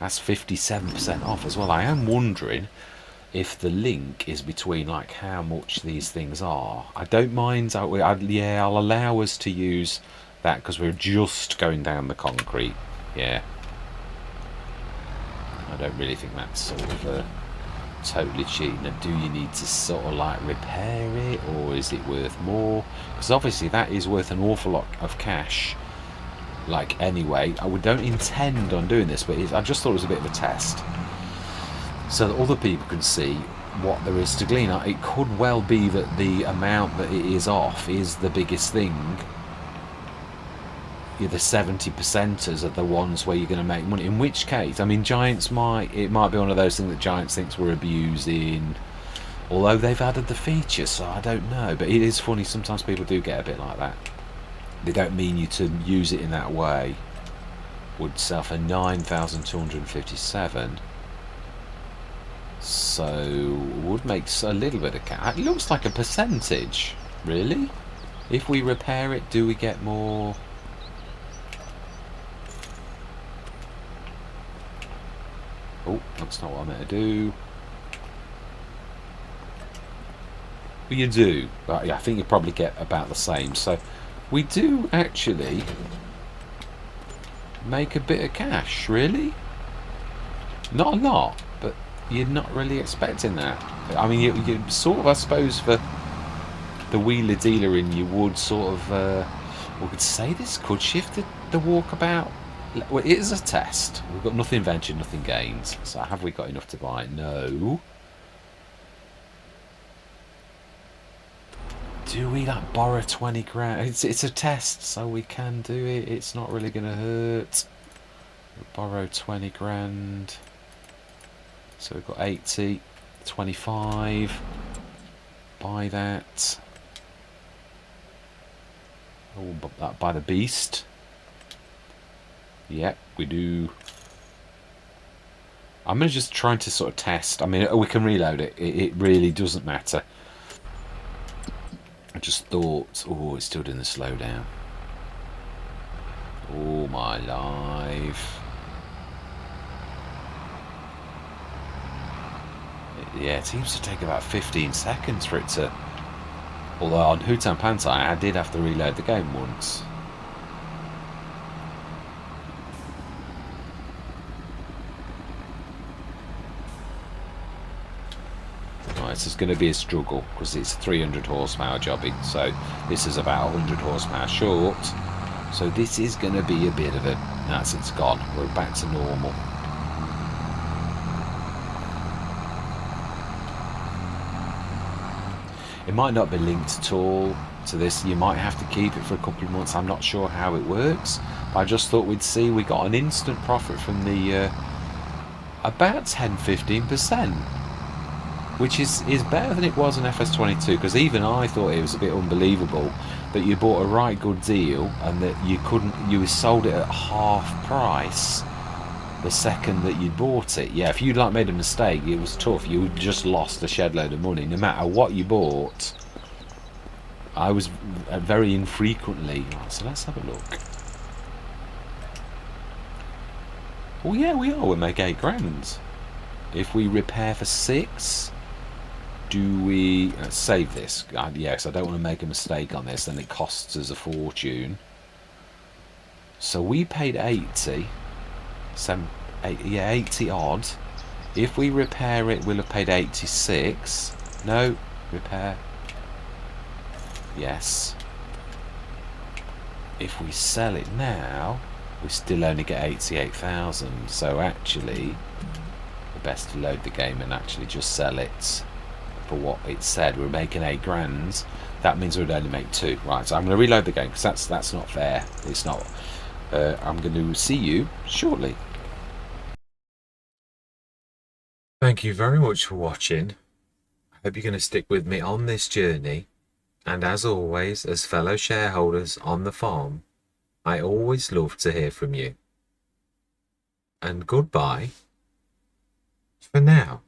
[SPEAKER 1] That's 57% off as well. I am wondering if the link is between like how much these things are. I don't mind. Yeah, I'll allow us to use that because we're just going down the concrete. Yeah. I don't really think that's sort of totally cheap. Now, do you need to sort of like repair it, or is it worth more? Because obviously that is worth an awful lot of cash. Like anyway, we don't intend on doing this, but I just thought it was a bit of a test, so that other people can see what there is to glean. It could well be that the amount that it is off is the biggest thing. The 70%ers are the ones where you're going to make money. In which case, I mean, Giants might be one of those things that Giants thinks we're abusing, although they've added the feature, so I don't know. But it is funny, sometimes people do get a bit like that. They don't mean you to use it in that way. Would sell for 9,257. So would make a little bit of cash. It looks like a percentage, really. If we repair it, do we get more? Oh, that's not what I meant to do. Well, you do, but yeah, I think you probably get about the same. So we do actually make a bit of cash, really. Not a lot, but you're not really expecting that. I mean, you sort of, I suppose, for the wheeler dealer in, you would sort of, we could say this could shift the walkabout. Well, it is a test. We've got nothing ventured, nothing gained. So have we got enough to buy? No. Do we like borrow 20 grand? It's a test, so we can do it. It's not really going to hurt. We'll borrow 20 grand. So we've got 80, 25. Buy that. Oh, buy the beast. Yep, we do. I'm going to just try to sort of test. I mean, we can reload it. It really doesn't matter. I just thought, oh, it's still doing the slowdown. Oh, my life. Yeah, it seems to take about 15 seconds for it to... Although on Hutan Pantai, I did have to reload the game once. This is going to be a struggle because it's 300 horsepower jobbing, so this is about 100 horsepower short, so this is going to be a bit of a... It's gone, we're back to normal. It might not be linked at all to this. You might have to keep it for a couple of months. I'm not sure how it works, but I just thought we'd see. We got an instant profit from the about 10-15%. Which is better than it was in FS25, because even I thought it was a bit unbelievable that you bought a right good deal and that you sold it at half price the second that you bought it. Yeah, if you'd like made a mistake, it was tough. You just lost a shed load of money no matter what you bought. I was very infrequently. So let's have a look. Oh yeah, we'll make 8 grand. If we repair for 6, do we save this? Yes, I don't want to make a mistake on this, then it costs us a fortune. So we paid 80, 80 odd. If we repair it, we'll have paid 86. No, repair. Yes. If we sell it now, we still only get 88,000. So actually, best to load the game and actually just sell it for what it said. We're making 8 grand. That means we'd only make 2. Right, so I'm going to reload the game because that's not fair. It's not. I'm going to see you shortly.
[SPEAKER 2] Thank you very much for watching. I hope you're going to stick with me on this journey. And as always, as fellow shareholders on the farm, I always love to hear from you. And goodbye for now.